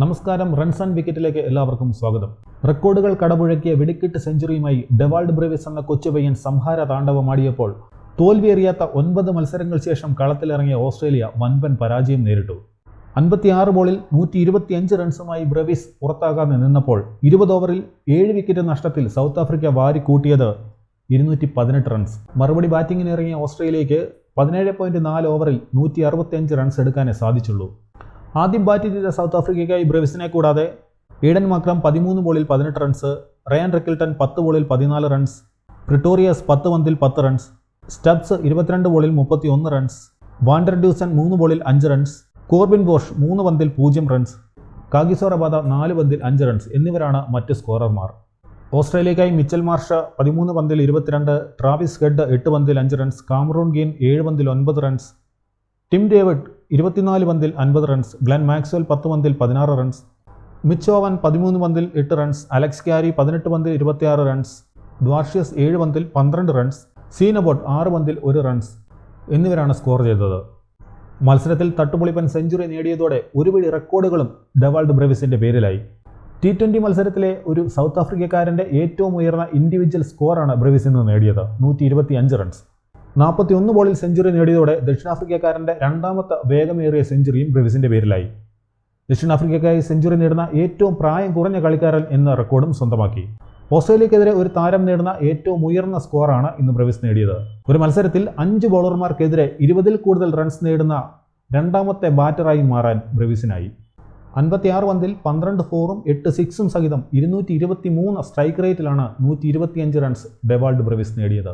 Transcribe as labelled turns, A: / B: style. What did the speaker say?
A: നമസ്കാരം. Runs and വിക്കറ്റിലേക്ക് എല്ലാവർക്കും സ്വാഗതം. റെക്കോർഡുകൾ കടപുഴക്കിയ വെടിക്കെട്ട് സെഞ്ചുറിയുമായി ഡെവാൾഡ് ബ്രേവിസ് എന്ന കൊച്ചുപയ്യൻ സംഹാര താണ്ഡവമാടിയപ്പോൾ തോൽവിയേറിയാത്ത 9 മത്സരങ്ങൾ ശേഷം കളത്തിലിറങ്ങിയ ഓസ്ട്രേലിയ വൻപൻ പരാജയം നേരിട്ടു. 56 ബോളിൽ 125 റൺസുമായി ബ്രേവിസ് പുറത്താകാതെ നിന്നപ്പോൾ 20 ഓവറിൽ 7 വിക്കറ്റ് നഷ്ടത്തിൽ സൗത്ത് ആഫ്രിക്ക വാരിക്കൂട്ടിയത് 218 റൺസ്. മറുപടി ബാറ്റിംഗിന് ഇറങ്ങിയ ഓസ്ട്രേലിയയ്ക്ക് 17.4 ഓവറിൽ 165 റൺസ് എടുക്കാനേ സാധിച്ചുള്ളൂ. ആദ്യം ബാറ്റ് ചെയ്ത സൗത്ത് ആഫ്രിക്കയ്ക്കായി ബ്രേവിസിനെ കൂടാതെ ഈഡൻ മാക്രം 13 ബോളിൽ 18 റൺസ്, റയാൻ റിക്കിൾട്ടൺ 10 ബോളിൽ 14 റൺസ്, പ്രിട്ടോറിയസ് 10 പന്തിൽ 10 റൺസ്, സ്റ്റബ്സ് 22 ബോളിൽ 31 റൺസ്, വാൻഡർ ഡ്യൂസൺ 3 ബോളിൽ 5 റൺസ്, കോർബിൻ ബോഷ് 3 പന്തിൽ 0 റൺസ്, കാഗിസോ റബാദ 4 പന്തിൽ 5 റൺസ് എന്നിവരാണ് മറ്റ് സ്കോറർമാർ. ഓസ്ട്രേലിയയ്ക്കായി മിച്ചൽ മാർഷ് 13 പന്തിൽ 22, ട്രാവിസ് ഹെഡ് 8 പന്തിൽ 5 റൺസ്, കാമറൂൺ ഗെയിൻ 7 പന്തിൽ 9 റൺസ്, ടിം ഡേവിഡ് 24 പന്തിൽ 50 റൺസ്, ഗ്ലെൻ മാക്സ്വെൽ 10 പന്തിൽ 16 റൺസ്, മിച്ച് ഓവൻ 13 പന്തിൽ 8 റൺസ്, അലക്സ് ക്യാരി 18 പന്തിൽ 26 റൺസ്, ദ്വാർഷ്യസ് 7 പന്തിൽ 12 റൺസ്, സീനബോട്ട് 6 പന്തിൽ 1 റൺസ് എന്നിവരാണ് സ്കോർ ചെയ്തത്. മത്സരത്തിൽ തട്ടുപൊളിപ്പൻ സെഞ്ചുറി നേടിയതോടെ ഒരുപിടി റെക്കോർഡുകളും ഡെവാൾഡ് ബ്രേവിസിന്റെ പേരിലായി. T20 മത്സരത്തിലെ ഒരു സൗത്ത് ആഫ്രിക്കക്കാരൻ്റെ ഏറ്റവും ഉയർന്ന ഇൻഡിവിജ്വൽ സ്കോറാണ് ബ്രേവിസ് ഇന്ന് നേടിയത്, 125 റൺസ്. 41 ബോളിൽ സെഞ്ചുറി നേടിയതോടെ ദക്ഷിണാഫ്രിക്കക്കാരൻ്റെ രണ്ടാമത്തെ വേഗമേറിയ സെഞ്ചുറിയും ബ്രേവിസിന്റെ പേരിലായി. ദക്ഷിണാഫ്രിക്കയ്ക്കായി സെഞ്ചുറി നേടുന്ന ഏറ്റവും പ്രായം കുറഞ്ഞ കളിക്കാരൻ എന്ന റെക്കോർഡും സ്വന്തമാക്കി. ഓസ്ട്രേലിയക്കെതിരെ ഒരു താരം നേടുന്ന ഏറ്റവും ഉയർന്ന സ്കോറാണ് ഇന്ന് ബ്രേവിസ് നേടിയത്. ഒരു മത്സരത്തിൽ 5 ബോളർമാർക്കെതിരെ 20-ൽ കൂടുതൽ റൺസ് നേടുന്ന രണ്ടാമത്തെ ബാറ്ററായി മാറാൻ ബ്രേവിസിനായി. 56 പന്തിൽ 12 ഫോറും 8 സിക്സും സഹിതം 223 സ്ട്രൈക്ക് റേറ്റിലാണ് 125 റൺസ് ഡെവാൾഡ് ബ്രേവിസ് നേടിയത്.